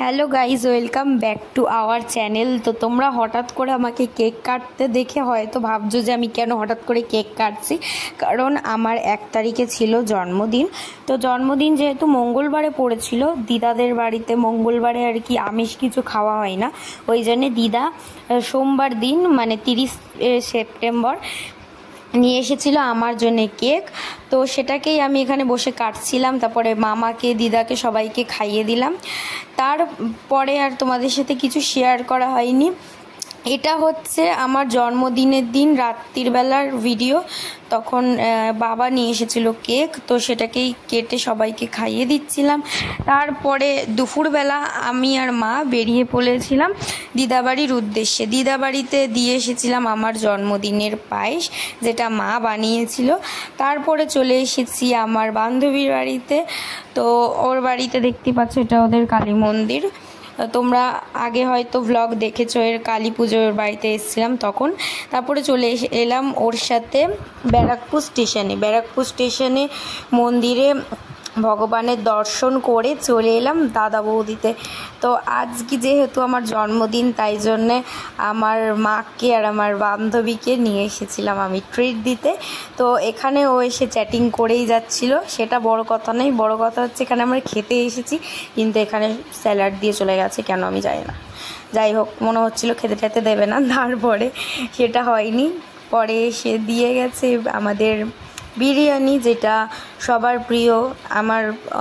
Hello guys, welcome back to our channel. তো তোমরা হঠাৎ করে আমাকে কেক কাটতে দেখে হয়তো ভাবছো যে আমি কেন হঠাৎ করে কেক কাটছি। কারণ আমার 1 তারিখে ছিল জন্মদিন। তো জন্মদিন যেহেতু মঙ্গলবারে পড়েছিল, দিদাদের বাড়িতে মঙ্গলবারে আর কি আমিষ কিছু খাওয়া হয় না, ওই জন্যে দিদা সোমবার দিন মানে 30 সেপ্টেম্বর নিয়ে এসেছিল আমার জন্য কেক। তো সেটাকেই আমি এখানে বসে কাটছিলাম, তারপরে মামাকে দিদাকে সবাইকে খাইয়ে দিলাম। তারপরে আর তোমাদের সাথে কিছু শেয়ার করা হয়নি। এটা হচ্ছে আমার জন্মদিনের দিন রাত্রির বেলার ভিডিও। তখন বাবা নিয়ে এসেছিল কেক, তো সেটাকেই কেটে সবাইকে খাইয়ে দিচ্ছিলাম। তারপরে দুপুরবেলা আমি আর মা বেরিয়ে পড়েছিলাম দিদাবাড়ির উদ্দেশ্যে। দিদাবাড়িতে দিয়ে এসেছিলাম আমার জন্মদিনের পায়েস, যেটা মা বানিয়েছিল। তারপরে চলে এসেছি আমার বান্ধবীর বাড়িতে। তো ওর বাড়িতে দেখতে পাচ্ছ, এটা ওদের কালী মন্দির। তোমরা আগে হয়তো ভ্লগ দেখেছো, এর কালী পুজোর বাড়িতে এসেছিলাম তখন। তারপরে চলে এলাম ওর সাথে ব্যারাকপুর স্টেশনে মন্দিরে ভগবানের দর্শন করে চলে এলাম দাদা বৌদিতে। তো আজকে যেহেতু আমার জন্মদিন, তাই জন্যে আমার মাকে আর আমার বান্ধবীকে নিয়ে এসেছিলাম আমি ট্রিট দিতে। তো এখানে ও এসে চ্যাটিং করেই যাচ্ছিল, সেটা বড় কথা নয়। বড় কথা হচ্ছে এখানে আমরা খেতে এসেছি, কিন্তু এখানে স্যালাড দিয়ে চলে গেছে, কেন আমি জানি না। যাই হোক, মনে হচ্ছিল খেতে টেতে দেবে না, তারপরে সেটা হয়নি। পরে এসে দিয়ে গেছে আমাদের বিরিয়ানি, যেটা সবার প্রিয়,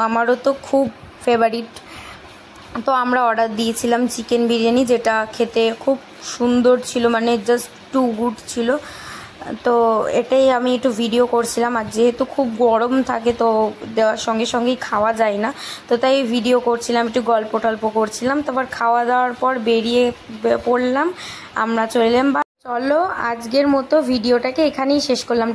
আমারও তো খুব ফেভারিট। তো আমরা অর্ডার দিয়েছিলাম চিকেন বিরিয়ানি, যেটা খেতে খুব সুন্দর ছিল, মানে জাস্ট টু গুড ছিল। তো এটাই আমি একটু ভিডিও করছিলাম। আর যেহেতু খুব গরম থাকে, তো দেওয়ার সঙ্গে সঙ্গেই খাওয়া যায় না, তো তাই ভিডিও করছিলাম, একটু গল্প টল্প করছিলাম। তারপর খাওয়া দাওয়ার পর বেরিয়ে পড়লাম, আমরা চলে এলাম। চলো আজকের মতো ভিডিওটাকে এখানেই শেষ করলাম।